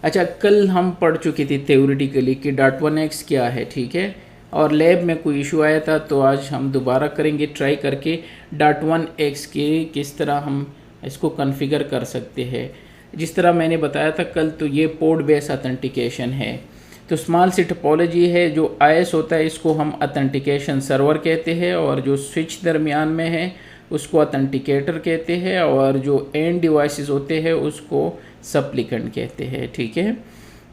अच्छा, कल हम पढ़ चुके थे थ्योरेटिकली कि .1x क्या है, ठीक है, और लैब में कोई इशू आया था, तो आज हम दोबारा करेंगे ट्राई करके .1x के किस तरह हम इसको कॉन्फ़िगर कर सकते हैं। जिस तरह मैंने बताया था कल, तो ये पोर्ट बेस ऑथेंटिकेशन है। तो स्मॉल सी टोपोलॉजी है। जो आईएस होता है इसको हम ऑथेंटिकेशन सर्वर कहते हैं, और जो स्विच दरमियान में है उसको ऑथेंटिकेटर कहते हैं, और जो एंड डिवाइसेस होते हैं उसको सप्लीकेंट कहते हैं, ठीक है।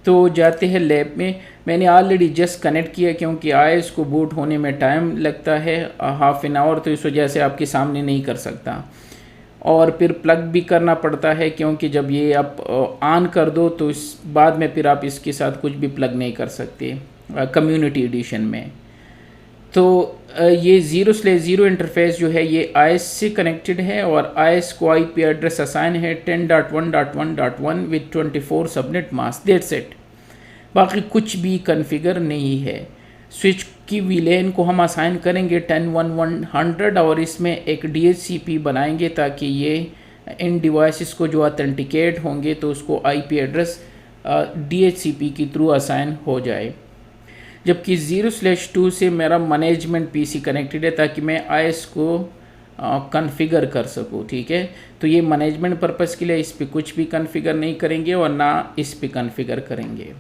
तो जाते हैं लैब में। मैंने ऑलरेडी जस्ट कनेक्ट किया क्योंकि आईएस को बूट होने में टाइम लगता है हाफ एन आवर, तो इस वजह से आपके सामने नहीं कर सकता। और फिर प्लग भी करना पड़ता है क्योंकि जब ये आप ऑन कर दो तो इस बाद में फिर आप इसके साथ कुछ भी प्लग नहीं कर सकते कम्युनिटी एडिशन में। तो ये 0/0 इंटरफेस जो है ये आईएस से कनेक्टेड है, और आईएस को आईपी एड्रेस असाइन है 10.1.1.1 with 24 subnet mask, that's it. बाकी कुछ भी कॉन्फ़िगर नहीं है। स्विच की वीलेन को हम असाइन करेंगे 10.1.100 और इसमें एक DHCP बनाएंगे ताकि ये इन डिवाइसेस को जो ऑथेंटिकेट होंगे तो उसको आईपी एड्रेस DHCP के थ्रू असाइन हो जाए। जबकि 0/2 से मेरा मैनेजमेंट पीसी कनेक्टेड है ताकि मैं आईएस को कॉन्फ़िगर कर सकूं, ठीक है। तो ये मैनेजमेंट पर्पस के लिए इस पे कुछ भी कॉन्फ़िगर नहीं करेंगे और ना इस पे कॉन्फ़िगर करेंगे,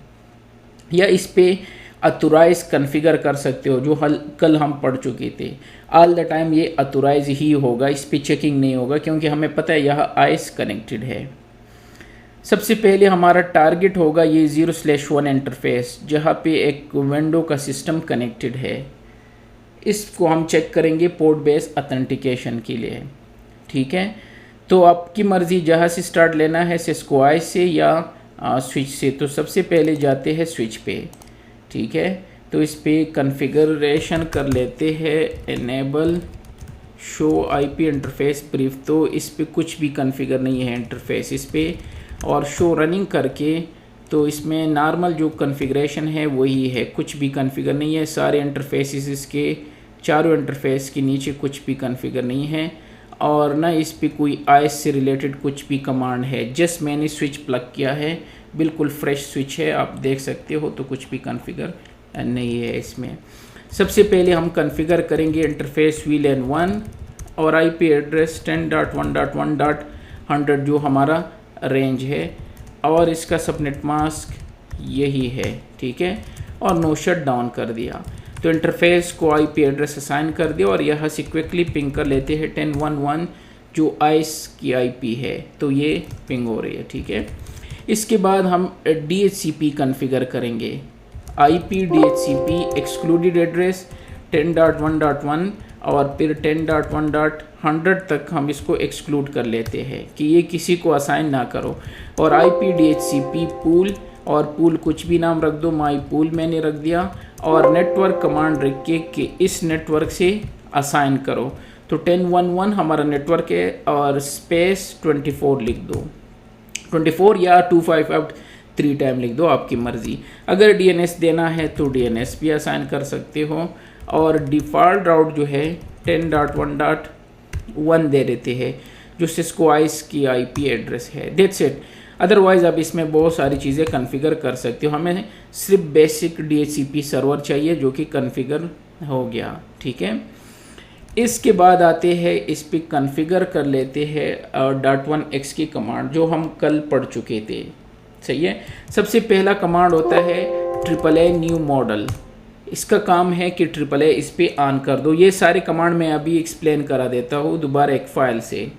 या इस पे ऑथोराइज कॉन्फ़िगर कर सकते हो जो कल हम पढ़ चुके थे। ऑल द टाइम ये ऑथोराइज ही होगा, इस पे चेकिंग नहीं होगा क्योंकि हमें पता है यह आईएस कनेक्टेड है। सबसे पहले हमारा टारगेट होगा ये 0/1 इंटरफेस जहाँ पे एक विंडो का सिस्टम कनेक्टेड है। इसको हम चेक करेंगे पोर्ट बेस ऑथेंटिकेशन के लिए, ठीक है। तो आपकी मर्ज़ी जहाँ से स्टार्ट लेना है, सिस्को आई से या स्विच से। तो सबसे पहले जाते हैं स्विच पे, ठीक है। तो इस पे कॉन्फ़िगरेशन कर लेते हैं enable show IP interface brief. तो इस पे कुछ भी कॉन्फ़िगर नहीं है इंटरफेस इस पे, और शो रनिंग करके तो इसमें नॉर्मल जो कॉन्फ़िगरेशन है वही है, कुछ भी कॉन्फ़िगर नहीं है। सारे इंटरफेसेस इसके चारों इंटरफेस के नीचे कुछ भी कॉन्फ़िगर नहीं है, और ना इस पे कोई आईएस से रिलेटेड कुछ भी कमांड है। जस्ट मैंने स्विच प्लग किया है, बिल्कुल फ्रेश स्विच है, आप देख सकते हो। तो कुछ भी कॉन्फ़िगर नहीं है इसमें। सबसे पहले हम कॉन्फ़िगर करेंगे इंटरफेस VLAN 1 और आईपी एड्रेस 10.1.1.100 जो हमारा रेंज है, और इसका सबनेट मास्क यही है, ठीक है। और नो शट डाउन कर दिया। तो इंटरफेस को आईपी एड्रेस असाइन कर दिया, और यहाँ से क्विकली पिंग कर लेते हैं 10.1.1 जो आईएस की आईपी है। तो ये पिंग हो रही है, ठीक है। इसके बाद हम DHCP कॉन्फ़िगर करेंगे। IP DHCP एक्सक्लूडेड एड्रेस 10.1.1 और फिर 10.1.100 तक हम इसको एक्सक्लूड कर लेते हैं कि ये किसी को असाइन ना करो। और IP DHCP पूल, और पूल कुछ भी नाम रख दो, माई पूल मैंने रख दिया, और नेटवर्क कमांड रख के कि इस नेटवर्क से असाइन करो। तो 10.1.1 हमारा नेटवर्क है, और स्पेस 24 लिख दो, 24 या 255 3 टाइम लिख दो, आपकी मर्ज़ी। अगर DNS देना है तो DNS भी असाइन कर सकते हो, और डिफ़ॉल्ट राउट जो है 10.1.1 दे देते हैं जो सिस्को आईएस की आईपी एड्रेस है, दैट्स इट। अदरवाइज़ आप इसमें बहुत सारी चीज़ें कॉन्फ़िगर कर सकते हो। हमें सिर्फ बेसिक DHCP सर्वर चाहिए जो कि कॉन्फ़िगर हो गया, ठीक है। इसके बाद आते हैं इस पे कॉन्फ़िगर कर लेते हैं .1x की कमांड जो हम कल पढ़ चुके थे, सही है। सबसे पहला कमांड होता है AAA न्यू मॉडल। इसका काम है कि AAA इस पे ऑन कर दो। ये सारे कमांड मैं अभी एक्सप्लेन करा देता हूँ दोबारा एक फ़ाइल से,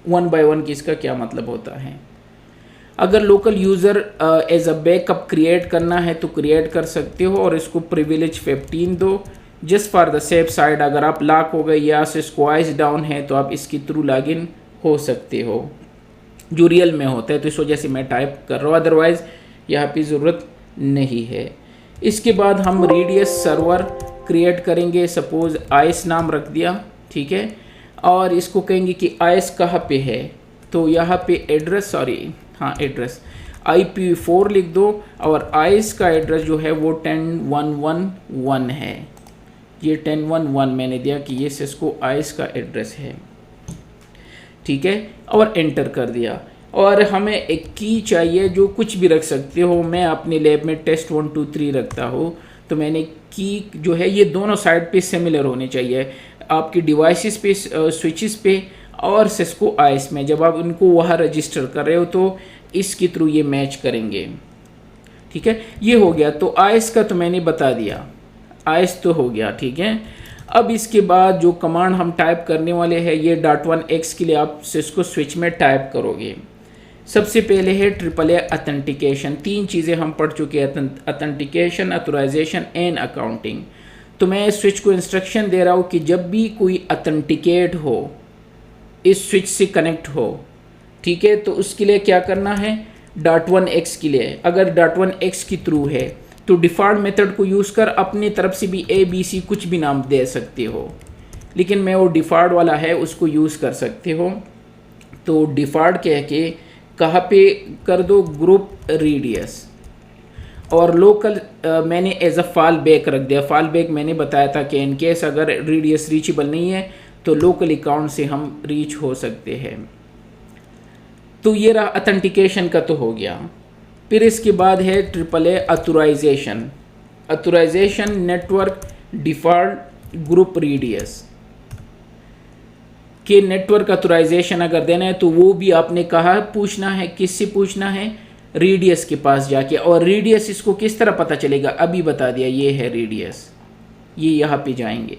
1 by 1 कि इसका क्या मतलब होता है। अगर local user as a backup create करना है तो क्रिएट कर सकते हो, और इसको प्रिविलेज 15 दो, just for the safe side. अगर आप लॉक हो गए या सिस्को आईएस डाउन है तो आप इसके थ्रू लॉगिन हो सकते हो, जो रियल में होता है। तो इस वजह से मैं टाइप कर रहा हूँ, अदरवाइज़ यहाँ पे ज़रूरत नहीं है। इसके बाद हम रेडियस सर्वर क्रिएट करेंगे, सपोज आईएस नाम रख दिया, ठीक है। और इसको कहेंगे कि आईएस कहाँ पे है, तो यहाँ पे एड्रेस, एड्रेस IPv4 लिख दो, और आईएस का एड्रेस जो है वो 10.1.1.1 है। ये 10.1.1 मैंने दिया कि ये सिस्को आईएस का एड्रेस है, ठीक है, और एंटर कर दिया। और हमें एक की चाहिए जो कुछ भी रख सकते हो। मैं अपने लैब में टेस्ट 1 2 3 रखता हूँ, तो मैंने की जो है ये दोनों साइड पे सिमिलर होने चाहिए, आपकी डिवाइसेस पे, स्विचेस पे और सिस्को आईएस में। जब आप उनको वहाँ रजिस्टर कर रहे हो तो इसके थ्रू ये मैच करेंगे। ठीक है, ये हो गया। तो आईएस का तो मैंने बता दिया, आईएस तो हो गया। ठीक है, अब इसके बाद जो कमांड हम टाइप करने वाले हैं ये .1x के लिए आप सिस्को स्विच में टाइप करोगे। सबसे पहले है AAA ऑथेंटिकेशन। 3 चीज़ें हम पढ़ चुके हैं, ऑथेंटिकेशन, ऑथराइजेशन एंड अकाउंटिंग। तो मैं स्विच को इंस्ट्रक्शन दे रहा हूँ कि जब भी कोई ऑथेंटिकेट हो, इस स्विच से कनेक्ट हो, ठीक है, तो उसके लिए क्या करना है, .1x के लिए अगर .1x की थ्रू है तो डिफ़ॉल्ट मेथड को यूज़ कर अपनी तरफ से भी ABC कुछ भी नाम दे सकते हो, लेकिन मैं वो डिफ़ॉल्ट वाला है उसको यूज़ कर सकते हो। तो डिफ़ॉल्ट कह के कहाँ पे कर दो, ग्रुप रेडियस, और लोकल मैंने एज अ फॉल बैक रख दिया। फॉल बैक मैंने बताया था कि इन केस अगर रेडियस रीचेबल नहीं है तो लोकल अकाउंट से हम रीच हो सकते हैं। तो ये रहा ऑथेंटिकेशन का तो हो गया। फिर इसके बाद है AAA authorisation. Authorisation network default group radius के नेटवर्क ऑथराइजेशन अगर देना है तो वो भी आपने कहा पूछना है, किससे पूछना है, रेडियस के पास जाके। और रेडियस इसको किस तरह पता चलेगा, अभी बता दिया, ये है रेडियस, ये यहाँ पे जाएंगे।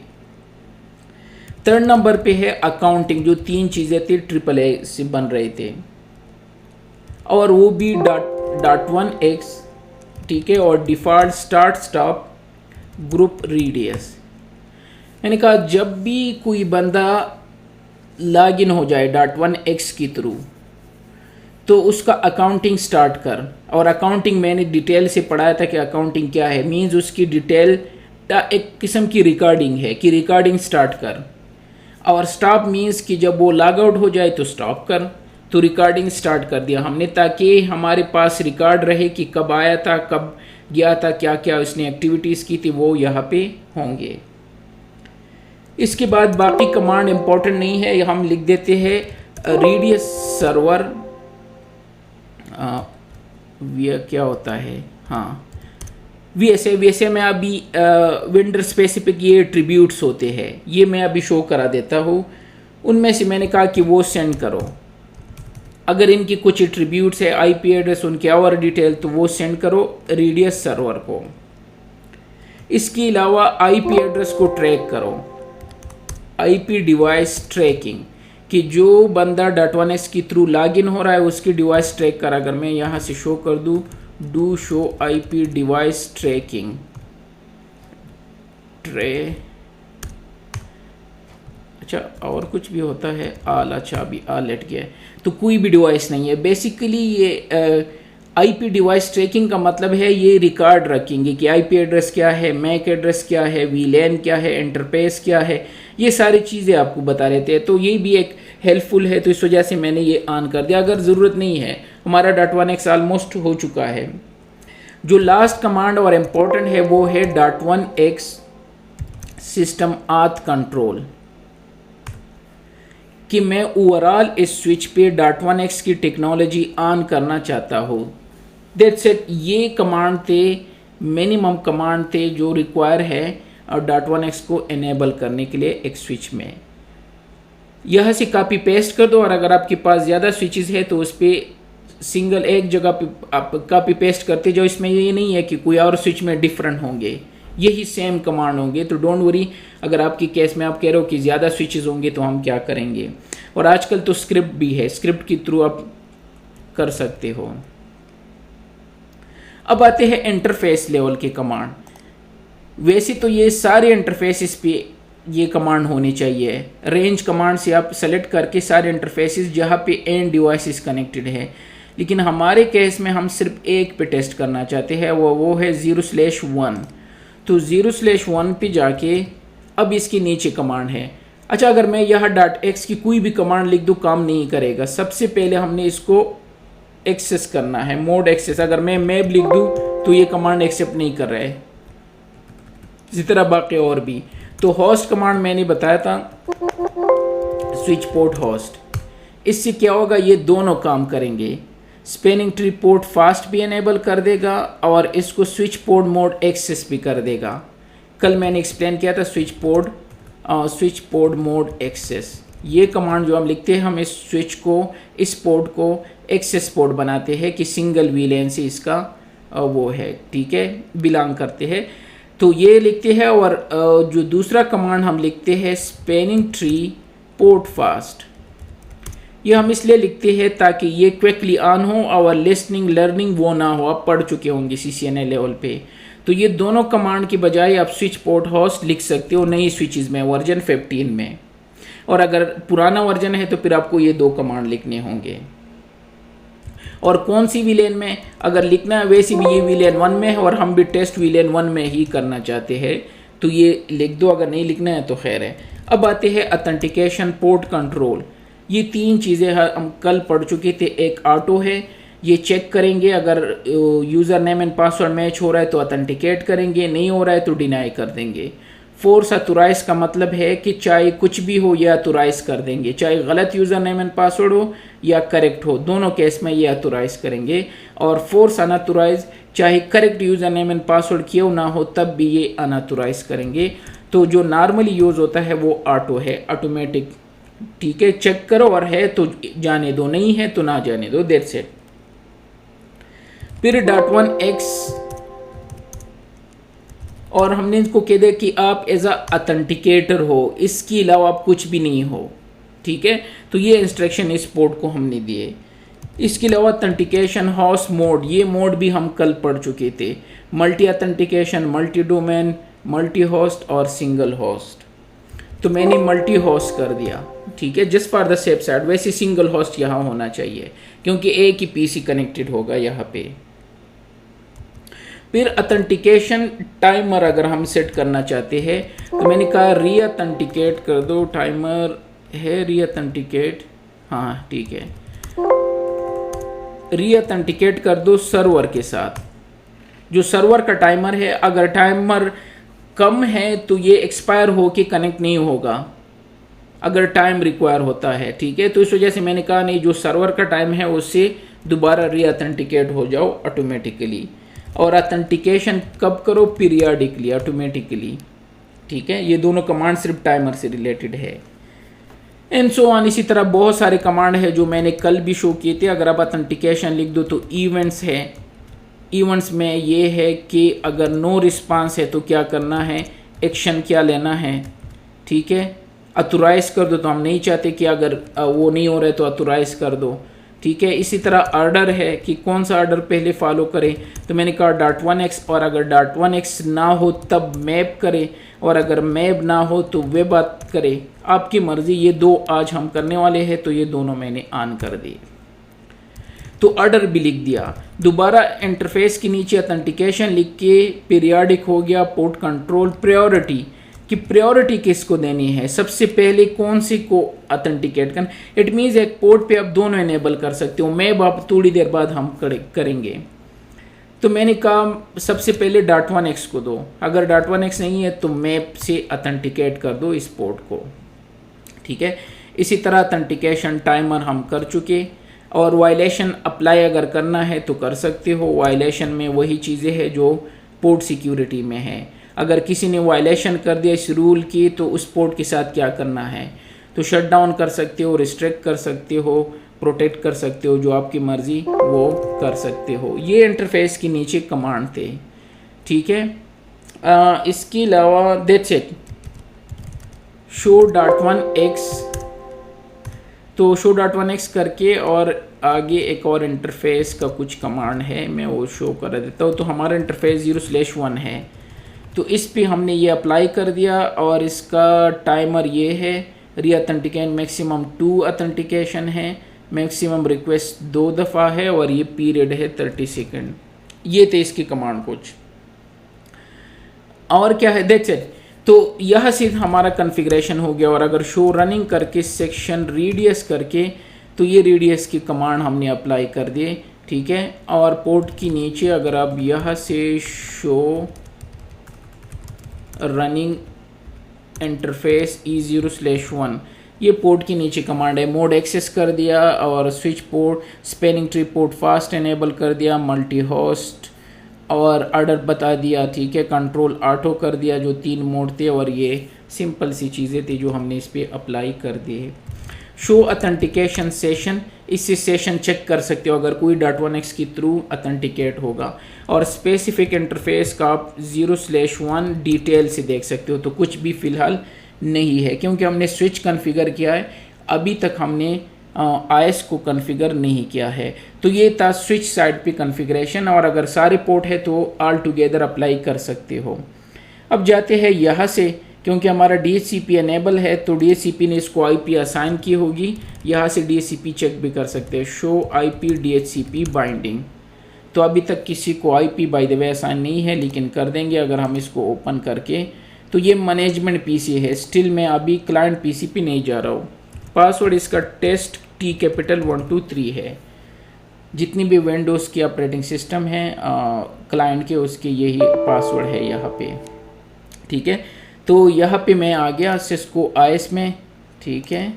3rd नंबर पे है अकाउंटिंग, जो 3 चीज़ें थी AAA से बन रहे थे, और वो भी .1x, ठीक है, और default start stop group radius. मैंने कहा जब भी कोई बंदा लॉग इन हो जाए .1x की थ्रू तो उसका अकाउंटिंग स्टार्ट कर। और अकाउंटिंग मैंने डिटेल से पढ़ाया था कि अकाउंटिंग क्या है, मींस उसकी डिटेल एक किस्म की रिकॉर्डिंग है कि रिकॉर्डिंग स्टार्ट कर, और स्टॉप मींस कि जब वो लॉग आउट हो जाए तो स्टॉप कर। तो रिकॉर्डिंग स्टार्ट कर दिया हमने ताकि हमारे पास रिकॉर्ड रहे कि कब आया था, कब गया था, क्या क्या उसने एक्टिविटीज़ की थी, वो यहाँ पे होंगे। इसके बाद बाकी कमांड इंपॉर्टेंट नहीं है, हम लिख देते हैं रेडियस सर्वर, क्या होता है, हाँ वैसे मैं अभी वेंडर स्पेसिफिक ये एट्रीब्यूट्स होते हैं, ये मैं अभी शो करा देता हूँ। उनमें से मैंने कहा कि वो सेंड करो, अगर इनकी कुछ एट्रीब्यूट्स है, आईपी एड्रेस, उनके और डिटेल, तो वो सेंड करो रेडियस सर्वर को। इसके अलावा आईपी एड्रेस को ट्रैक करो, आईपी डिवाइस ट्रैकिंग, कि जो बंदा .1x के थ्रू लॉगिन हो रहा है उसकी डिवाइस ट्रैक कर। अगर मैं यहाँ से शो कर दूँ do show IP device tracking अच्छा, और कुछ भी होता है आल, अच्छा अभी आल लेट गया, तो कोई भी डिवाइस नहीं है। बेसिकली ये आईपी डिवाइस ट्रैकिंग का मतलब है ये रिकॉर्ड रखेंगे कि आईपी एड्रेस क्या है, मैक एड्रेस क्या है, वीलैन क्या है, इंटरफेस क्या है, ये सारी चीज़ें आपको बता देते हैं। तो ये भी एक हेल्पफुल है, तो इस वजह से मैंने ये ऑन कर दिया। अगर ज़रूरत नहीं है, हमारा .1x ऑलमोस्ट हो चुका है। जो लास्ट कमांड और इम्पोर्टेंट है वो है .1x सिस्टम आथ कंट्रोल, कि मैं ओवरऑल इस स्विच पे .1x की टेक्नोलॉजी ऑन करना चाहता हूँ। दैट्स इट, ये कमांड थे, मिनिमम कमांड थे जो रिक्वायर है और .1x को इनेबल करने के लिए एक स्विच में। यह से कॉपी पेस्ट कर दो, और अगर आपके पास ज़्यादा स्विचेस है तो उस पर सिंगल एक जगह पे आप कॉपी पेस्ट करते जाओ। इसमें ये नहीं है कि कोई और स्विच में डिफरेंट होंगे, यही सेम कमांड होंगे। तो डोंट वरी, अगर आपकी केस में आप कह रहे हो कि ज़्यादा स्विचेस होंगे तो हम क्या करेंगे। और आजकल तो स्क्रिप्ट भी है, स्क्रिप्ट के थ्रू आप कर सकते हो। अब आते हैं इंटरफेस लेवल के कमांड। वैसे तो ये सारे इंटरफेसेस पे ये कमांड होनी चाहिए। रेंज कमांड से आप सेलेक्ट करके सारे इंटरफेसेस जहाँ पे एंड डिवाइसेस कनेक्टेड है, लेकिन हमारे केस में हम सिर्फ एक पे टेस्ट करना चाहते हैं, वो है 0/1। तो 0/1 पे जाके अब इसके नीचे कमांड है। अच्छा, अगर मैं यहाँ .x की कोई भी कमांड लिख दूँ काम नहीं करेगा। सबसे पहले हमने इसको एक्सेस करना है, मोड एक्सेस। अगर मैं मैप लिख दूँ तो ये कमांड एक्सेप्ट नहीं कर रहा है, इसी तरह बाकी और भी। तो होस्ट कमांड मैंने बताया था, स्विच पोर्ट होस्ट, इससे क्या होगा, ये दोनों काम करेंगे। स्पैनिंग ट्री पोर्ट फास्ट भी इनेबल कर देगा और इसको स्विच पोर्ट मोड एक्सेस भी कर देगा। कल मैंने एक्सप्लेन किया था स्विच पोर्ट मोड एक्सेस। ये कमांड जो हम लिखते हैं, हम इस स्विच को, इस पोर्ट को एक्सेस पोर्ट बनाते हैं कि सिंगल वीलेन से इसका वो है, ठीक है, बिलोंग करते हैं। तो ये लिखते हैं। और जो दूसरा कमांड हम लिखते हैं स्पैनिंग ट्री पोर्ट फास्ट, ये हम इसलिए लिखते हैं ताकि ये क्विकली ऑन हो और लिसनिंग लर्निंग वो ना हो। आप पढ़ चुके होंगे CCNA लेवल पे। तो ये दोनों कमांड की बजाय आप स्विच पोर्ट होस्ट लिख सकते हो नई स्विचेस में, वर्जन 15 में। और अगर पुराना वर्जन है तो फिर आपको ये दो कमांड लिखने होंगे। और कौन सी विलेन में अगर लिखना है, वैसे भी ये विलेन 1 में है और हम भी टेस्ट विलेन 1 में ही करना चाहते हैं, तो ये लिख दो। अगर नहीं लिखना है तो खैर है। अब आते हैं ऑथेंटिकेशन पोर्ट कंट्रोल। ये तीन चीज़ें हम कल पढ़ चुके थे। एक ऑटो है, ये चेक करेंगे अगर user name and password match हो रहा है तो ऑथेंटिकेट करेंगे, नहीं हो रहा है तो डिनाई कर देंगे। फोर्स ऑथोराइज का मतलब है कि चाहे कुछ भी हो ये ऑथोराइज कर देंगे, चाहे गलत यूज़र नेम एंड पासवर्ड हो या करेक्ट हो, दोनों केस में ये ऑथोराइज करेंगे। और फोर्स अनऑथोराइज, चाहे correct user name and password क्यों ना हो तब भी ये अनऑथोराइज करेंगे। तो जो नॉर्मली यूज़ होता है वो ऑटो है, ऑटोमेटिक, ठीक है। चेक करो और है तो जाने दो, नहीं है तो ना जाने दो, दैट्स इट। फिर .1x और हमने इसको कह दिया कि आप एज अ ऑथेंटिकेटर हो, इसके अलावा आप कुछ भी नहीं हो, ठीक है। तो ये इंस्ट्रक्शन इस पोर्ट को हमने दिए। इसके अलावा ऑथेंटिकेशन होस्ट मोड, ये मोड भी हम कल पढ़ चुके थे। Multi authentication, multi domain, multi host और सिंगल होस्ट। तो मैंने मल्टी होस्ट कर दिया, ठीक है, just for the safe side. वैसे सिंगल होस्ट यहाँ होना चाहिए क्योंकि एक ही पीसी कनेक्टेड होगा यहाँ पे। फिर ऑथेंटिकेशन टाइमर अगर हम सेट करना चाहते हैं तो मैंने कहा री ऑथेंटिकेट कर दो। टाइमर है री ऑथेंटिकेट, हाँ ठीक है, री ऑथेंटिकेट कर दो सर्वर के साथ। जो सर्वर का टाइमर है, अगर टाइमर कम है तो ये एक्सपायर होके कनेक्ट नहीं होगा अगर टाइम रिक्वायर होता है, ठीक है। तो इस वजह से मैंने कहा नहीं, जो सर्वर का टाइम है उससे दोबारा री ऑथेंटिकेट हो जाओ ऑटोमेटिकली। और ऑथेंटिकेशन कब करो, पीरियडिकली, ऑटोमेटिकली, ठीक है। ये दोनों कमांड सिर्फ टाइमर से रिलेटेड है। एंड सो ऑन, इसी तरह बहुत सारे कमांड है जो मैंने कल भी शो किए थे। अगर आप ऑथेंटिकेशन लिख दो तो इवेंट्स है। इवेंट्स में ये है कि अगर नो रिस्पांस है तो क्या करना है, एक्शन क्या लेना है, ठीक है। ऑथोराइज कर दो तो हम नहीं चाहते कि अगर वो नहीं हो रहा है तो ऑथोराइज कर दो, ठीक है। इसी तरह ऑर्डर है कि कौन सा ऑर्डर पहले फॉलो करें, तो मैंने कहा .1x, और अगर .1x ना हो तब मैप करे, और अगर मैप ना हो तो वे बात करे, आपकी मर्जी। ये दो आज हम करने वाले हैं तो ये दोनों मैंने ऑन कर दिए। तो ऑर्डर भी लिख दिया। दोबारा इंटरफेस के नीचे ऑथेंटिकेशन लिख के पीरियडिक हो गया। पोर्ट कंट्रोल प्रायोरिटी, कि प्रायोरिटी किसको देनी है, सबसे पहले कौन सी को ऑथेंटिकेट करना। इट मीन्स एक पोर्ट पे आप दोनों इनेबल कर सकते हो। मैप आप थोड़ी देर बाद हम करेंगे। तो मैंने कहा सबसे पहले .1x को दो, अगर .1x नहीं है तो मैप से ऑथेंटिकेट कर दो इस पोर्ट को, ठीक है। इसी तरह ऑथेंटिकेशन टाइमर हम कर चुके। और वायलेशन अप्लाई अगर करना है तो कर सकते हो। वायलेशन में वही चीज़ें हैं जो पोर्ट सिक्योरिटी में है। अगर किसी ने वायलेशन कर दिया इस रूल की तो उस पोर्ट के साथ क्या करना है, तो शट डाउन कर सकते हो, रिस्ट्रिक्ट कर सकते हो, प्रोटेक्ट कर सकते हो, जो आपकी मर्जी वो कर सकते हो। ये इंटरफेस के नीचे कमांड थे, ठीक है। इसके अलावा दैट्स इट। शो .1x, तो शो .1x करके और आगे एक और इंटरफेस का कुछ कमांड है, मैं वो शो कर देता हूँ। तो हमारा इंटरफेस 0/1 है, तो इस पे हमने ये अप्लाई कर दिया। और इसका टाइमर ये है, री ऑथेंटिकेशन मैक्सिमम 2 ऑथेंटिकेशन है, मैक्सिमम रिक्वेस्ट 2 दफ़ा है, और ये पीरियड है 30 सेकेंड। ये थे इसके कमांड कुछ। और क्या है, दैट्स इट। तो यह सिर्फ हमारा कॉन्फ़िगरेशन हो गया। और अगर शो रनिंग करके सेक्शन रेडियस करके, तो ये रेडियस की कमांड हमने अप्लाई कर दिए, ठीक है। और पोर्ट की नीचे अगर आप यहाँ से शो रनिंग इंटरफेस E0/1, ये पोर्ट के नीचे कमांड है। मोड एक्सेस कर दिया और switch port, spanning tree port fast enable कर दिया, मल्टी होस्ट और ऑर्डर बता दिया, ठीक है। कंट्रोल ऑटो कर दिया, जो 3 मोड थे, और ये सिंपल सी चीज़ें थी जो हमने इस पर अप्लाई कर दी है। शो अथेंटिकेशन सेशन, इससे सेशन चेक कर सकते हो अगर कोई .1x के थ्रू अथेंटिकेट होगा। और स्पेसिफिक इंटरफेस का आप 0/1 डिटेल से देख सकते हो। तो कुछ भी फ़िलहाल नहीं है क्योंकि हमने स्विच कॉन्फ़िगर किया है, अभी तक हमने आईएस को कॉन्फ़िगर नहीं किया है। तो ये था स्विच साइड पे कॉन्फ़िगरेशन, और अगर सारे पोर्ट है तो ऑल टुगेदर अप्लाई कर सकते हो। अब जाते हैं यहाँ से, क्योंकि हमारा DHCP एनेबल है तो DHCP ने इसको IP असाइन की होगी। यहाँ से DHCP चेक भी कर सकते हैं, शो IP DHCP बाइंडिंग। तो अभी तक किसी को IP by the way assign नहीं है, लेकिन कर देंगे अगर हम इसको ओपन करके। तो ये मैनेजमेंट PC है, स्टिल मैं अभी क्लाइंट PC पे नहीं जा रहा हूँ। पासवर्ड इसका टेस्ट T123 है। जितनी भी विंडोज़ की ऑपरेटिंग सिस्टम है क्लाइंट के, उसके यही पासवर्ड है यहाँ पे, ठीक है। तो यहाँ पे मैं आ गया सिस्को IS में, ठीक है।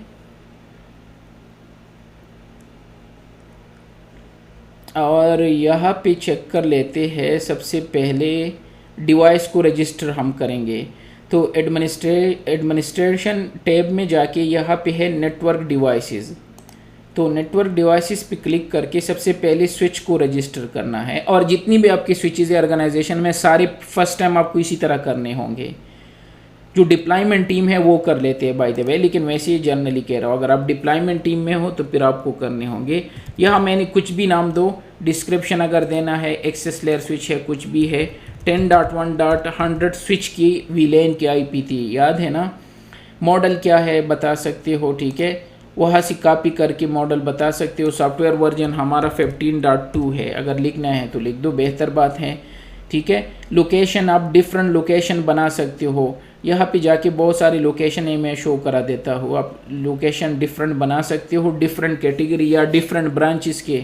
और यहाँ पे चेक कर लेते हैं, सबसे पहले डिवाइस को रजिस्टर हम करेंगे। तो एडमिनिस्ट्रेशन टैब में जाके यहाँ पे है नेटवर्क डिवाइसेस। तो नेटवर्क डिवाइसेस पे क्लिक करके सबसे पहले स्विच को रजिस्टर करना है, और जितनी भी आपकी स्विचेज है ऑर्गेनाइजेशन में सारे फर्स्ट टाइम आपको इसी तरह करने होंगे। जो डिप्लॉयमेंट टीम है वो कर लेते हैं बाय द वे, लेकिन वैसे ही जनरली कह रहा हूँ, अगर आप डिप्लॉयमेंट टीम में हो तो फिर आपको करने होंगे। यहाँ मैंने कुछ भी नाम दो, डिस्क्रिप्शन अगर देना है, एक्सेस लेयर स्विच है, कुछ भी है। 10.1.100 स्विच की VLAN की IP थी, याद है ना। मॉडल क्या है बता सकते हो, ठीक है। वहाँ से कॉपी करके मॉडल बता सकते हो। सॉफ्टवेयर वर्जन हमारा 15.2 है, अगर लिखना है तो लिख दो, बेहतर बात है, ठीक है। लोकेशन आप डिफरेंट लोकेशन बना सकते हो। यहाँ पे जाके बहुत सारी लोकेशन मैं शो करा देता हूँ, आप लोकेशन डिफरेंट बना सकते हो, डिफरेंट कैटेगरी या डिफरेंट ब्रांचेस के।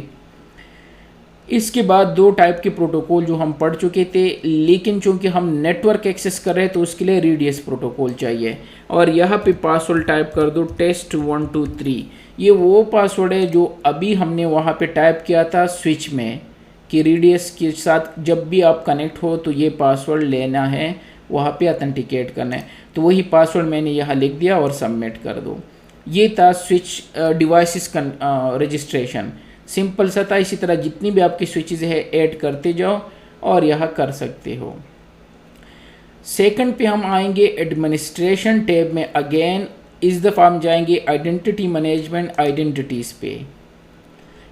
इसके बाद 2 टाइप के प्रोटोकॉल जो हम पढ़ चुके थे, लेकिन चूंकि हम नेटवर्क एक्सेस कर रहे हैं तो उसके लिए रेडियस प्रोटोकॉल चाहिए। और यहाँ पे पासवर्ड टाइप कर दो test123। ये वो पासवर्ड है जो अभी हमने वहाँ पे टाइप किया था स्विच में, कि रेडियस के साथ जब भी आप कनेक्ट हो तो ये पासवर्ड लेना है, वहाँ पे अथेंटिकेट करना है। तो वही पासवर्ड मैंने यहाँ लिख दिया और सबमिट कर दो। ये था स्विच डिवाइसेस रजिस्ट्रेशन, सिंपल सा था। इसी तरह जितनी भी आपकी स्विचेज है ऐड करते जाओ और यहाँ कर सकते हो। सेकंड पे हम आएंगे एडमिनिस्ट्रेशन टैब में। अगेन इस दफ़ा हम जाएंगे आइडेंटिटी मैनेजमेंट, आइडेंटिटीज़ पे।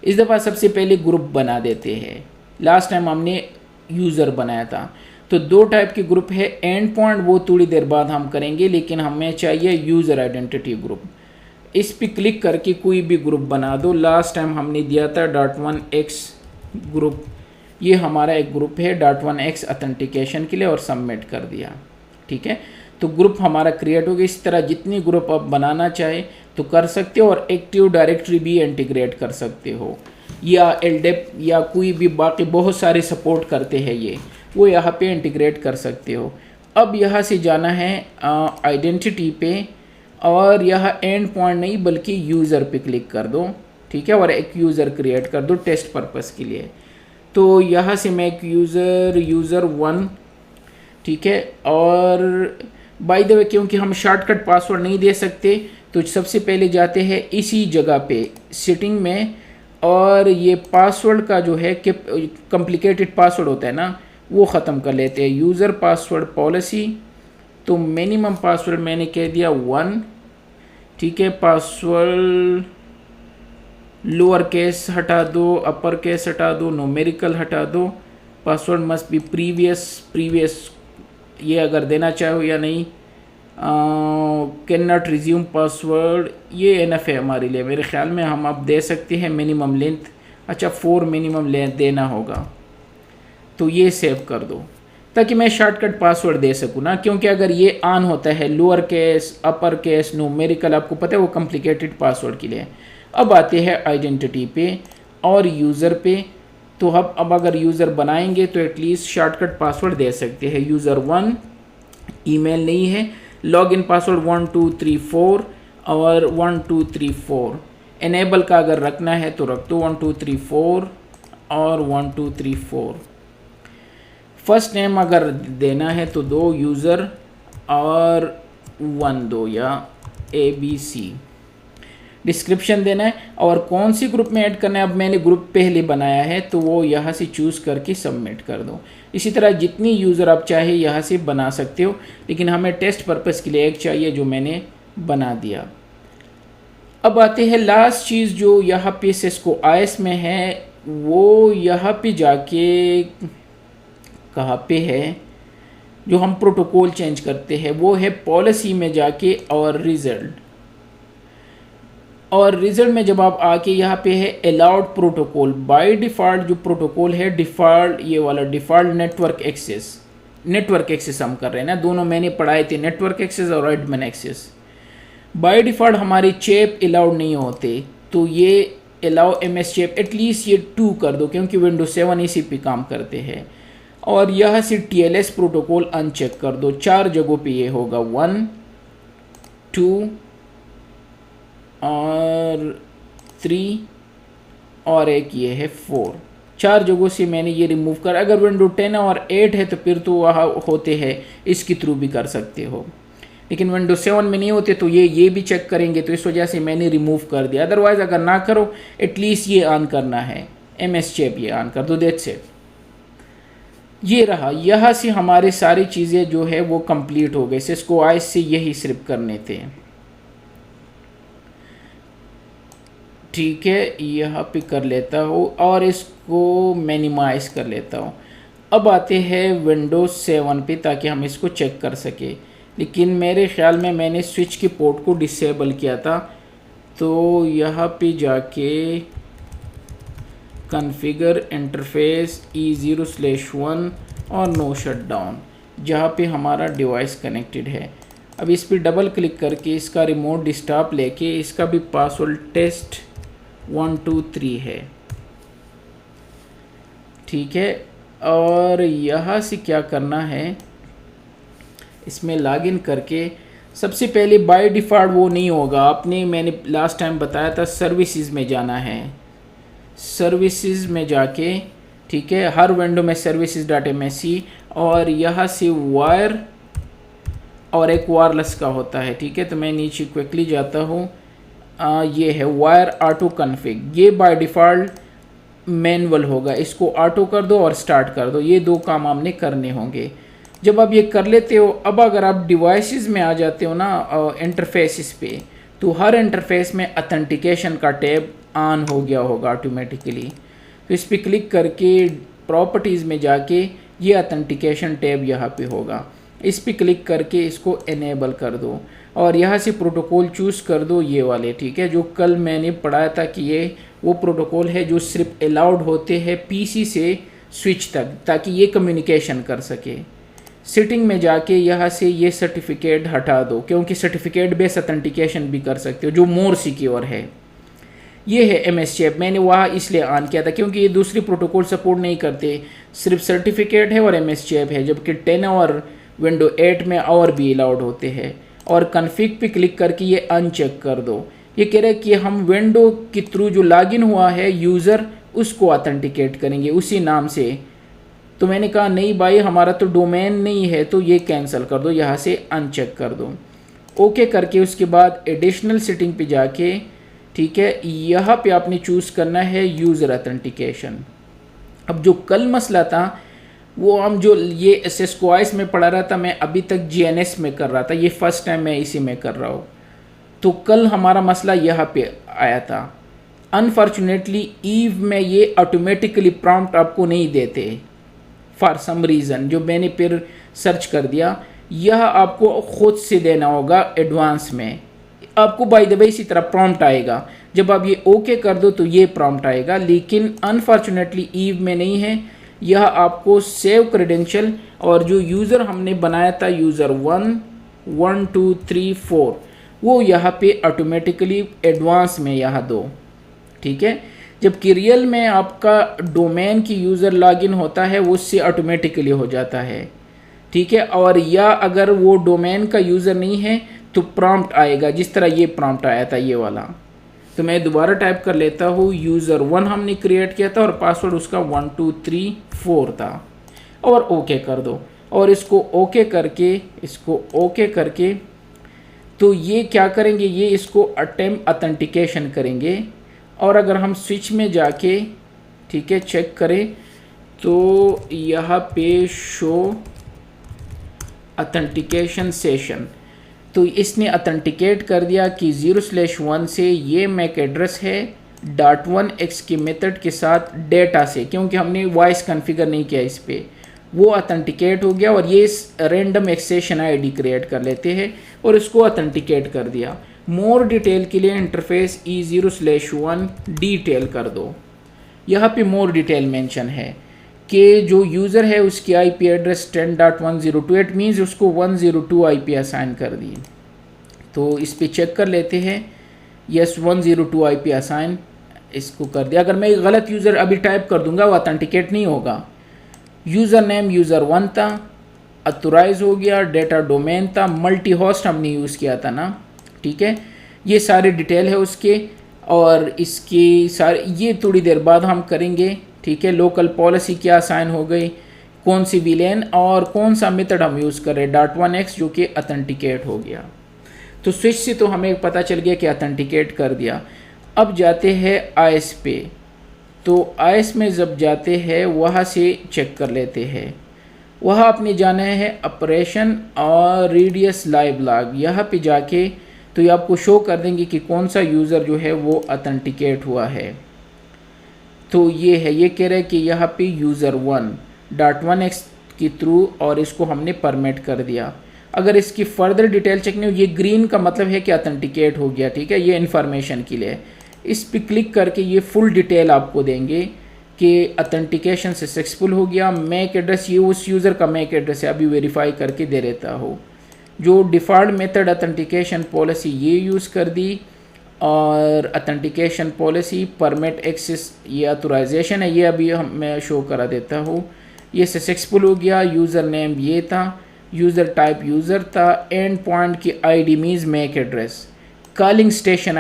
इस दफ़ा सबसे पहले ग्रुप बना देते हैं। लास्ट टाइम हमने यूज़र बनाया था। तो 2 टाइप के ग्रुप है। एंड पॉइंट वो थोड़ी देर बाद हम करेंगे, लेकिन हमें चाहिए यूज़र आइडेंटिटी ग्रुप। इस पे क्लिक करके कोई भी ग्रुप बना दो। लास्ट टाइम हमने दिया था .1x ग्रुप, ये हमारा एक ग्रुप है .1x अथेंटिकेशन के लिए, और सबमिट कर दिया, ठीक है। तो ग्रुप हमारा क्रिएट हो गया। इस तरह जितनी ग्रुप आप बनाना चाहे तो कर सकते हो, और एक्टिव डायरेक्टरी भी इंटीग्रेट कर सकते हो, या LDAP या कोई भी बाकी बहुत सारे सपोर्ट करते हैं ये, वो यहाँ पे इंटीग्रेट कर सकते हो। अब यहाँ से जाना है आइडेंटिटी पे, और यहाँ एंड पॉइंट नहीं बल्कि यूज़र पे क्लिक कर दो, ठीक है। और एक यूज़र क्रिएट कर दो टेस्ट पर्पस के लिए। तो यहाँ से मैं एक यूज़र 1, ठीक है। और बाय द वे क्योंकि हम शॉर्टकट पासवर्ड नहीं दे सकते, तो सबसे पहले जाते हैं इसी जगह पे सेटिंग में, और ये पासवर्ड का जो है कि कॉम्प्लिकेटेड पासवर्ड होता है ना, वो ख़त्म कर लेते हैं। यूज़र पासवर्ड पॉलिसी, तो मिनिमम पासवर्ड मैंने कह दिया 1, ठीक है। पासवर्ड लोअर केस हटा दो, अपर केस हटा दो, न्यूमेरिकल हटा दो। पासवर्ड मस्ट बी प्रीवियस ये अगर देना चाहो या नहीं। कैन नॉट रिज्यूम पासवर्ड, ये एनफ है हमारे लिए मेरे ख्याल में। हम अब दे सकते हैं मिनिमम लेंथ, अच्छा 4 मिनिमम लेंथ देना होगा, तो ये सेव कर दो ताकि मैं शॉर्टकट पासवर्ड दे सकूँ ना। क्योंकि अगर ये ऑन होता है lower case, upper case, numerical, आपको पता है वो कॉम्प्लिकेटेड पासवर्ड के लिए। अब आते हैं आइडेंटिटी पे और यूज़र पे। तो अब अगर यूज़र बनाएंगे तो एटलीस्ट शॉर्टकट पासवर्ड दे सकते हैं। यूज़र 1 ईमेल नहीं है, लॉगिन पासवर्ड 1 2 3 4, और 1 2 3 4 इनेबल का अगर रखना है तो रख दो 1 2 3 4 और 1 2 3 4। फर्स्ट नेम अगर देना है तो दो यूज़र और 1 दो या ABC। डिस्क्रिप्शन देना है और कौन सी ग्रुप में ऐड करना है। अब मैंने ग्रुप पहले बनाया है तो वो यहाँ से चूज़ करके सबमिट कर दो। इसी तरह जितनी यूज़र आप चाहे यहाँ से बना सकते हो, लेकिन हमें टेस्ट पर्पज़ के लिए एक चाहिए जो मैंने बना दिया। अब आते हैं लास्ट चीज़ जो यहाँ पे सिस्को IS में है, वो यहाँ पे जाके कहाँ पे है जो हम प्रोटोकॉल चेंज करते हैं, वो है पॉलिसी में जाके और रिजल्ट में जब आप आके यहाँ पे है अलाउड प्रोटोकॉल। बाय डिफ़ॉल्ट जो प्रोटोकॉल है डिफ़ॉल्ट ये वाला डिफ़ॉल्ट नेटवर्क एक्सेस हम कर रहे हैं ना, दोनों मैंने पढ़ाए थे, नेटवर्क एक्सेस और एडमिन एक्सेस। बाय डिफ़ॉल्ट हमारे चेप अलाउड नहीं होते, तो ये अलाउ MS चेप एटलीस्ट ये 2 कर दो क्योंकि विंडोज 7 इसी पे काम करते हैं। और यहाँ से TLS प्रोटोकॉल अनचेक कर दो। 4 जगहों पे ये होगा 1 2 और 3 और एक ये है 4। 4 जगहों से मैंने ये रिमूव कर। अगर विंडो 10 और 8 है तो फिर तो वहाँ होते हैं, इसके थ्रू भी कर सकते हो, लेकिन विंडो 7 में नहीं होते तो ये भी चेक करेंगे, तो इस वजह से मैंने रिमूव कर दिया। अदरवाइज़ अगर ना करो एटलीस्ट ये ऑन करना है, MS चेप ये ऑन कर दो, दैट्स इट। ये रहा, यहाँ से हमारे सारी चीज़ें जो है वो कंप्लीट हो गई। सिस्को IS से यही सिर्फ करने थे, ठीक है। यहाँ पे कर लेता हूँ और इसको मिनिमाइज कर लेता हूँ। अब आते हैं विंडोज 7 पे ताकि हम इसको चेक कर सके, लेकिन मेरे ख्याल में मैंने स्विच की पोर्ट को डिसेबल किया था। तो यहाँ पे जाके कॉन्फ़िगर इंटरफेस E0/1 और नो शटडाउन, जहाँ पे हमारा डिवाइस कनेक्टेड है। अब इस पर डबल क्लिक करके इसका रिमोट डेस्कटॉप लेके इसका भी पासवर्ड टेस्ट 1 2 3 है, ठीक है। और यहाँ से क्या करना है, इसमें लॉगिन करके सबसे पहले बाय डिफ़ॉल्ट वो नहीं होगा, आपने मैंने लास्ट टाइम बताया था सर्विसेज में जाना है। सर्विसेज में जाके, ठीक है, हर विंडो में services.msc और यहाँ से वायर और एक वायरलेस का होता है, ठीक है। तो मैं नीचे क्विकली जाता हूँ, ये है वायर ऑटो कॉन्फ़िग, ये बाय डिफ़ॉल्ट मैनुअल होगा, इसको ऑटो कर दो और स्टार्ट कर दो। ये 2 काम आपने करने होंगे। जब आप ये कर लेते हो, अब अगर आप डिवाइसेस में आ जाते हो ना इंटरफेसेस पे, तो हर इंटरफेस में ऑथेंटिकेशन का टैब ऑन हो गया होगा ऑटोमेटिकली। तो इस पर क्लिक करके प्रॉपर्टीज़ में जाके ये ऑथेंटिकेशन टैब यहाँ पे होगा, इस पर क्लिक करके इसको इनेबल कर दो और यहाँ से प्रोटोकॉल चूज़ कर दो ये वाले, ठीक है, जो कल मैंने पढ़ाया था कि ये वो प्रोटोकॉल है जो सिर्फ अलाउड होते हैं PC से स्विच तक, ताकि ये कम्युनिकेशन कर सके। सेटिंग में जाके यहाँ से ये सर्टिफिकेट हटा दो, क्योंकि सर्टिफिकेट बेस्ड ऑथेंटिकेशन भी कर सकते हो जो मोर सिक्योर है। ये है MS चेप, मैंने वहाँ इसलिए ऑन किया था क्योंकि ये दूसरी प्रोटोकॉल सपोर्ट नहीं करते, सिर्फ सर्टिफिकेट है और MS चेप है, जबकि 10 और विंडो 8 में और भी अलाउड होते हैं। और कॉन्फ़िग पे क्लिक करके ये अनचेक कर दो। ये कह रहा है कि हम विंडो के थ्रू जो लॉगिन हुआ है यूज़र, उसको ऑथेंटिकेट करेंगे उसी नाम से। तो मैंने कहा नहीं भाई, हमारा तो डोमेन नहीं है, तो ये कैंसिल कर दो, यहाँ से अनचेक कर दो। ओके करके उसके बाद एडिशनल सेटिंग पे जाके, ठीक है, यहाँ पे आपने चूज़ करना है यूज़र ऑथेंटिकेशन। अब जो कल मसला था वो हम जो ये सिस्को IS में पढ़ा रहा था, मैं अभी तक GNS में कर रहा था, ये फर्स्ट टाइम मैं इसी में कर रहा हूँ। तो कल हमारा मसला यहाँ पे आया था। अनफॉर्चुनेटली ईव में ये ऑटोमेटिकली प्रॉम्प्ट आपको नहीं देते फॉर सम रीज़न, जो मैंने फिर सर्च कर दिया। यह आपको खुद से देना होगा एडवांस में। आपको बाय द वे इसी तरह प्रॉम्प्ट आएगा, जब आप ये ओके कर दो तो ये प्रॉम्प्ट आएगा, लेकिन अनफॉर्चुनेटली ईव में नहीं है। यह आपको सेव क्रेडेंशियल और जो यूज़र हमने बनाया था यूज़र 1 1 2 3 4, वो यहाँ पे ऑटोमेटिकली एडवांस में यहाँ दो, ठीक है। जबकि रियल में आपका डोमेन की यूज़र लॉगिन होता है वो उससे ऑटोमेटिकली हो जाता है, ठीक है। और या अगर वो डोमेन का यूज़र नहीं है तो प्रॉम्प्ट आएगा जिस तरह ये प्रॉम्प्ट आया था ये वाला। तो मैं दोबारा टाइप कर लेता हूँ, यूज़र 1 हमने क्रिएट किया था और पासवर्ड उसका 1234 था, और ओके कर दो। और इसको ओके करके तो ये क्या करेंगे, ये इसको ऑथेंटिकेशन करेंगे। और अगर हम स्विच में जाके ठीक है चेक करें तो यहाँ पे शो ऑथेंटिकेशन सेशन, तो इसने ऑथेंटिकेट कर दिया कि 0/1 से ये मैक एड्रेस है .1x के मेथड के साथ डेटा से, क्योंकि हमने वॉइस कॉन्फ़िगर नहीं किया इस पर, वो ऑथेंटिकेट हो गया। और ये रैंडम एक्सेशन आईडी क्रिएट कर लेते हैं और इसको ऑथेंटिकेट कर दिया। मोर डिटेल के लिए इंटरफेस E0/1 डिटेल कर दो। यहाँ पे मोर डिटेल मेंशन है कि जो यूज़र है उसकी आईपी एड्रेस 10.102 मीन्स उसको 102 आईपी असाइन कर दी। तो इस पे चेक कर लेते हैं, यस 102 आईपी असाइन इसको कर दिया। अगर मैं गलत यूज़र अभी टाइप कर दूंगा वो ऑथेंटिकेट नहीं होगा। यूज़र नेम यूज़र1 था, ऑथराइज हो गया, डेटा डोमेन था, मल्टी होस्ट हमने यूज़ किया था ना, ठीक है। ये सारे डिटेल है उसके, और इसकी सारे ये थोड़ी देर बाद हम करेंगे, ठीक है। लोकल पॉलिसी क्या असाइन हो गई, कौन सी विलेन और कौन सा मेथड हम यूज़ कर रहे हैं, .1x जो कि ऑथेंटिकेट हो गया। तो स्विच से तो हमें पता चल गया कि ऑथेंटिकेट कर दिया। अब जाते हैं आईएस पे, तो आईएस में जब जाते हैं वहाँ से चेक कर लेते हैं। वहाँ अपने जाना है ऑपरेशन और रेडियस लाइव लॉग, यहाँ पे जाके तो ये आपको शो कर देंगे कि कौन सा यूज़र जो है वो ऑथेंटिकेट हुआ है। तो ये है, ये कह रहे हैं कि यहाँ पे यूज़र1 .1x के थ्रू, और इसको हमने परमिट कर दिया। अगर इसकी फर्दर डिटेल चेक नहीं हो, ये ग्रीन का मतलब है कि ऑथेंटिकेट हो गया, ठीक है। ये इन्फॉर्मेशन के लिए इस पर क्लिक करके ये फुल डिटेल आपको देंगे कि ऑथेंटिकेशन सक्सेसफुल हो गया। मैक एड्रेस ये उस यूज़र का मैक एड्रेस है, अभी वेरीफाई करके दे देता हो। जो डिफ़ॉल्ट मेथड ऑथेंटिकेशन पॉलिसी ये यूज़ कर दी, और ऑथेंटिकेशन पॉलिसी परमिट एक्सेस ये ऑथराइजेशन है, ये अभी मैं शो करा देता हूँ। ये सक्सेसफुल हो गया। यूज़र नेम ये था, यूज़र टाइप यूज़र था, एंड पॉइंट की ID means MAC address, calling station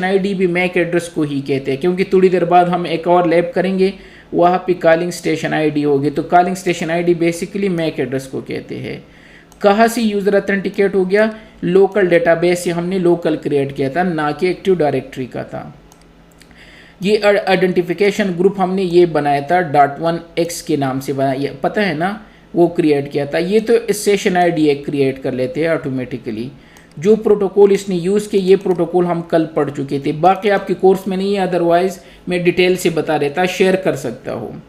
ID भी मैक एड्रेस को ही कहते हैं, क्योंकि थोड़ी देर बाद हम एक और लैब करेंगे वहाँ पे कॉलिंग स्टेशन आईडी होगी। तो calling station ID basically MAC address को कहते हैं। कहाँ से यूज़र ऑथेंटिकेट हो गया, लोकल डेटाबेस से हमने लोकल क्रिएट किया था, ना कि एक्टिव डायरेक्टरी का था। ये आइडेंटिफिकेशन ग्रुप हमने ये बनाया था .1x के नाम से बनाया, पता है ना, वो क्रिएट किया था। ये तो सेशन आईडी एक क्रिएट कर लेते हैं ऑटोमेटिकली। जो प्रोटोकॉल इसने यूज़ किए ये प्रोटोकॉल हम कल पढ़ चुके थे, बाकी आपके कोर्स में नहीं है, अदरवाइज मैं डिटेल से बता देता, शेयर कर सकता हूँ।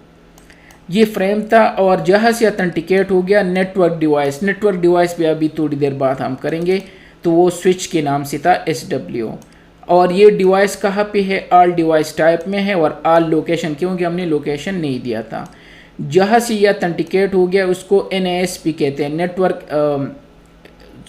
ये फ्रेम था, और जहाँ से ऑथेंटिकेट हो गया नेटवर्क डिवाइस पे अभी थोड़ी देर बाद हम करेंगे। तो वो स्विच के नाम से था SW, और ये डिवाइस कहाँ पे है, ऑल डिवाइस टाइप में है और ऑल लोकेशन, क्योंकि हमने लोकेशन नहीं दिया था। जहाँ से ये ऑथेंटिकेट हो गया उसको NASP कहते हैं, नेटवर्क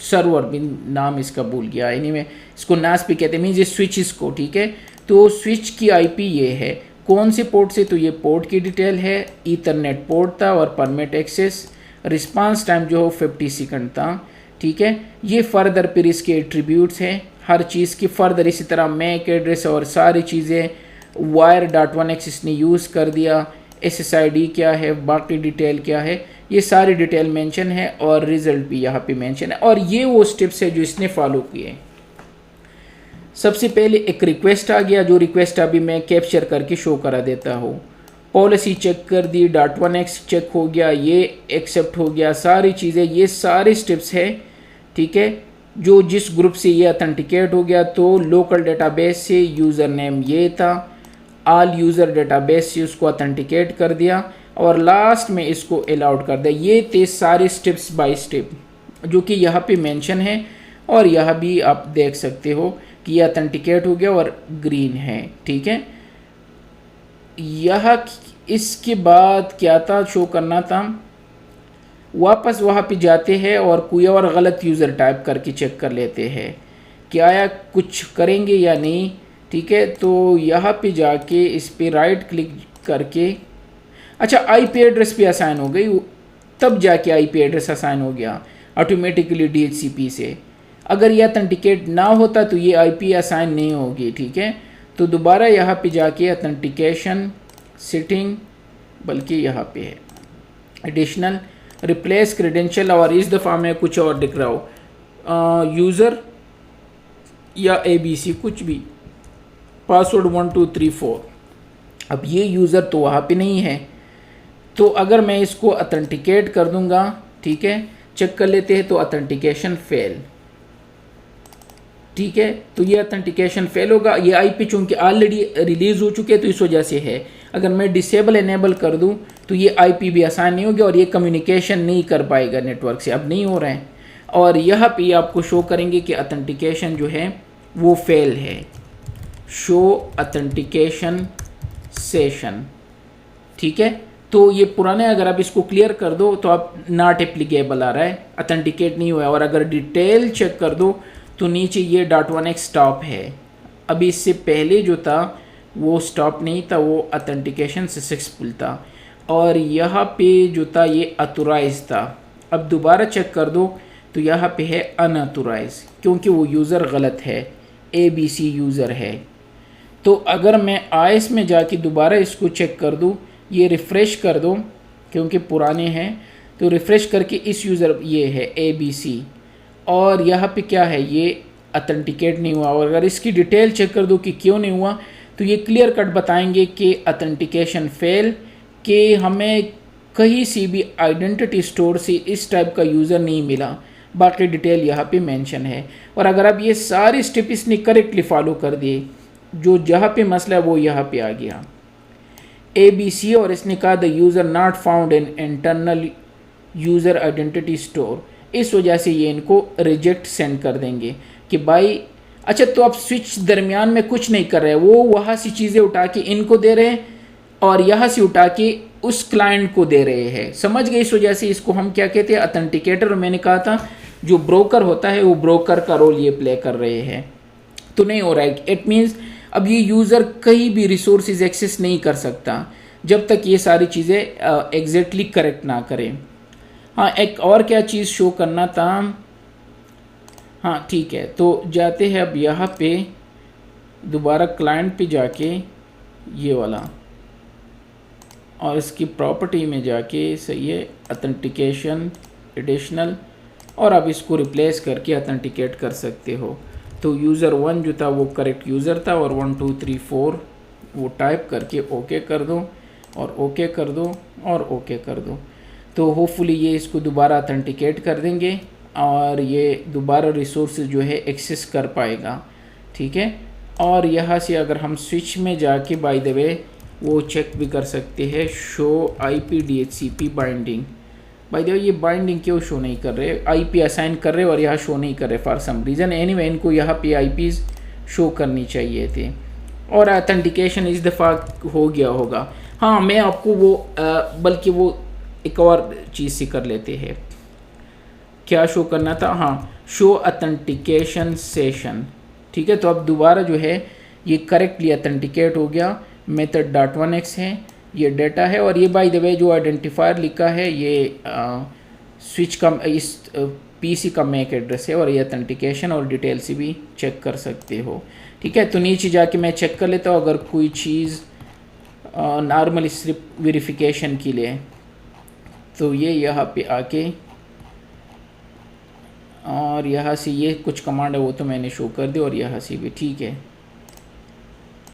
सर्वर भी नाम इसका भूल गया, एनीवे इसको NASP कहते हैं, मीन्स ये स्विच इसको, ठीक है। तो स्विच की IP ये है, कौन से पोर्ट से, तो ये पोर्ट की डिटेल है, ईथरनेट पोर्ट था, और परमिट एक्सेस, रिस्पांस टाइम जो हो 50 सेकंड था, ठीक है। ये फर्दर फिर इसके एट्रीब्यूट्स हैं, हर चीज़ की फर्दर, इसी तरह मैक एड्रेस और सारी चीज़ें, वायर .1x इसने यूज़ कर दिया, SSID क्या है, बाकी डिटेल क्या है, ये सारी डिटेल मेंशन है, और रिजल्ट भी यहाँ पे मेंशन है। और ये वो स्टेप्स है जो इसने फॉलो किए। सबसे पहले एक रिक्वेस्ट आ गया, जो रिक्वेस्ट अभी मैं कैप्चर करके शो करा देता हूँ। पॉलिसी चेक कर दी, .1x चेक हो गया, ये एक्सेप्ट हो गया, सारी चीज़ें, ये सारे स्टेप्स है, ठीक है। जो जिस ग्रुप से ये ऑथेंटिकेट हो गया, तो लोकल डेटाबेस से यूज़र नेम ये था, ऑल यूज़र डेटाबेस से उसको ऑथेंटिकेट कर दिया, और लास्ट में इसको अलाउड कर दिया। ये थे सारे स्टेप्स बाय स्टेप जो कि यहाँ पे मेंशन है, और यहाँ भी आप देख सकते हो कि ये ऑथेंटिकेट हो गया और ग्रीन है, ठीक है। यह इसके बाद क्या था, शो करना था, वापस वहाँ पे जाते हैं और कोई और गलत यूज़र टाइप करके चेक कर लेते हैं कि आया कुछ करेंगे या नहीं, ठीक है। तो यहाँ पे जाके इस पे राइट क्लिक करके, अच्छा IP एड्रेस भी असाइन हो गई, तब जाके IP एड्रेस असाइन हो गया ऑटोमेटिकली DHCP से। अगर ये अथेंटिकेट ना होता तो ये आईपी असाइन नहीं होगी, ठीक है। तो दोबारा यहाँ पे जाके अथेंटिकेशन सेटिंग, बल्कि यहाँ पे है एडिशनल रिप्लेस क्रेडेंशियल, और इस दफ़ा मैं कुछ और लिख रहा हूँ, यूज़र या ABC कुछ भी, पासवर्ड 1234। अब ये यूज़र तो वहाँ पे नहीं है, तो अगर मैं इसको अथेंटिकेट कर दूंगा, ठीक है, चेक कर लेते हैं, तो अथेंटिकेशन फेल, ठीक है। तो ये अथेंटिकेशन फेल होगा, ये आईपी चूंकि ऑलरेडी रिलीज हो चुके हैं तो इस वजह से है। अगर मैं डिसेबल इनेबल कर दूं तो ये आईपी भी आसान नहीं होगी और ये कम्युनिकेशन नहीं कर पाएगा नेटवर्क से, अब नहीं हो रहा है। और यहाँ पे आपको शो करेंगे कि अथेंटिकेशन जो है वो फेल है, शो अथेंटिकेशन सेशन, ठीक है। तो ये पुराने, अगर आप इसको क्लियर कर दो तो आप नॉट एप्लीकेबल आ रहा है, अथेंटिकेट नहीं हुआ है। और अगर डिटेल चेक कर दो तो नीचे ये .1x स्टॉप है, अभी इससे पहले जो था वो स्टॉप नहीं था, वो अथेंटिकेशन सक्सेसफुल था। और यहाँ पे जो था ये अथोराइज था। अब दोबारा चेक कर दो तो यहाँ पे है अनअथोराइज, क्योंकि वो यूज़र गलत है, ABC यूज़र है। तो अगर मैं आईएस में जाके दोबारा इसको चेक कर दूँ, ये रिफ़्रेश कर दो क्योंकि पुराने हैं, तो रिफ़्रेश करके इस यूज़र ये है ABC, और यहाँ पे क्या है, ये अथेंटिकेट नहीं हुआ। और अगर इसकी डिटेल चेक कर दो कि क्यों नहीं हुआ, तो ये क्लियर कट बताएंगे कि अथेंटिकेशन फेल, कि हमें कहीं से भी आइडेंटिटी स्टोर से इस टाइप का यूज़र नहीं मिला, बाकी डिटेल यहाँ पे मेंशन है। और अगर आप ये सारी स्टेप इसने करेक्टली फॉलो कर दिए, जो जहाँ पे मसला है वो यहाँ पे आ गया ABC, और इसने कहा the user not found in internal user identity store, इस वजह से ये इनको रिजेक्ट सेंड कर देंगे कि भाई अच्छा, तो आप स्विच दरमियान में कुछ नहीं कर रहे, वो वहाँ से चीज़ें उठा के इनको दे रहे हैं और यहाँ से उठा के उस क्लाइंट को दे रहे हैं, समझ गए। इस वजह से इसको हम क्या कहते हैं, अथेंटिकेटर। मैंने कहा था जो ब्रोकर होता है वो ब्रोकर का रोल ये प्ले कर रहे हैं, तो नहीं हो रहा है। इट मीन्स अब ये यूज़र कहीं भी रिसोर्सेज एक्सेस नहीं कर सकता जब तक ये सारी चीज़ें एग्जैक्टली करेक्ट ना करें। हाँ, एक और क्या चीज़ शो करना था, हाँ ठीक है, तो जाते हैं अब यहाँ पे दोबारा क्लाइंट पे जाके ये वाला, और इसकी प्रॉपर्टी में जाके सही है अथेंटिकेशन एडिशनल, और अब इसको रिप्लेस करके अथेंटिकेट कर सकते हो। तो यूज़र 1 जो था वो करेक्ट यूज़र था, और 1 2 3 4 वो टाइप करके ओके कर दो, और ओके कर दो, और ओके कर दो। तो होपफुली ये इसको दोबारा अथेंटिकेट कर देंगे और ये दोबारा रिसोर्स जो है एक्सेस कर पाएगा, ठीक है। और यहाँ से अगर हम स्विच में जाके बाय द वे वो चेक भी कर सकते हैं, show IP DHCP binding. By the way ये बाइंडिंग क्यों शो नहीं कर रहे, IP असाइन कर रहे और यहाँ शो नहीं कर रहे फॉर सम रीज़न। एनीवे इनको यहाँ पे IPs शो करनी चाहिए थे, और अथेंटिकेशन इस दफ़ा हो गया होगा। हाँ, मैं आपको वो बल्कि वो एक और चीज़ से कर लेते हैं, क्या शो करना था, हाँ, शो अथेंटिकेशन सेशन, ठीक है। तो अब दोबारा जो है ये करेक्टली अथेंटिकेट हो गया, मेथड .1x है, ये डेटा है, और ये बाय द वे जो आइडेंटिफायर लिखा है ये स्विच का इस PC का मैक एड्रेस है, और ये अथेंटिकेशन और डिटेल से भी चेक कर सकते हो, ठीक है। तो नीचे जाके मैं चेक कर लेता हूँ अगर कोई चीज़ नॉर्मली सिर्फ वेरिफिकेशन के लिए, तो ये यहाँ पे आके, और यहाँ से ये कुछ कमांड है वो तो मैंने शो कर दी, और यहाँ से भी ठीक है।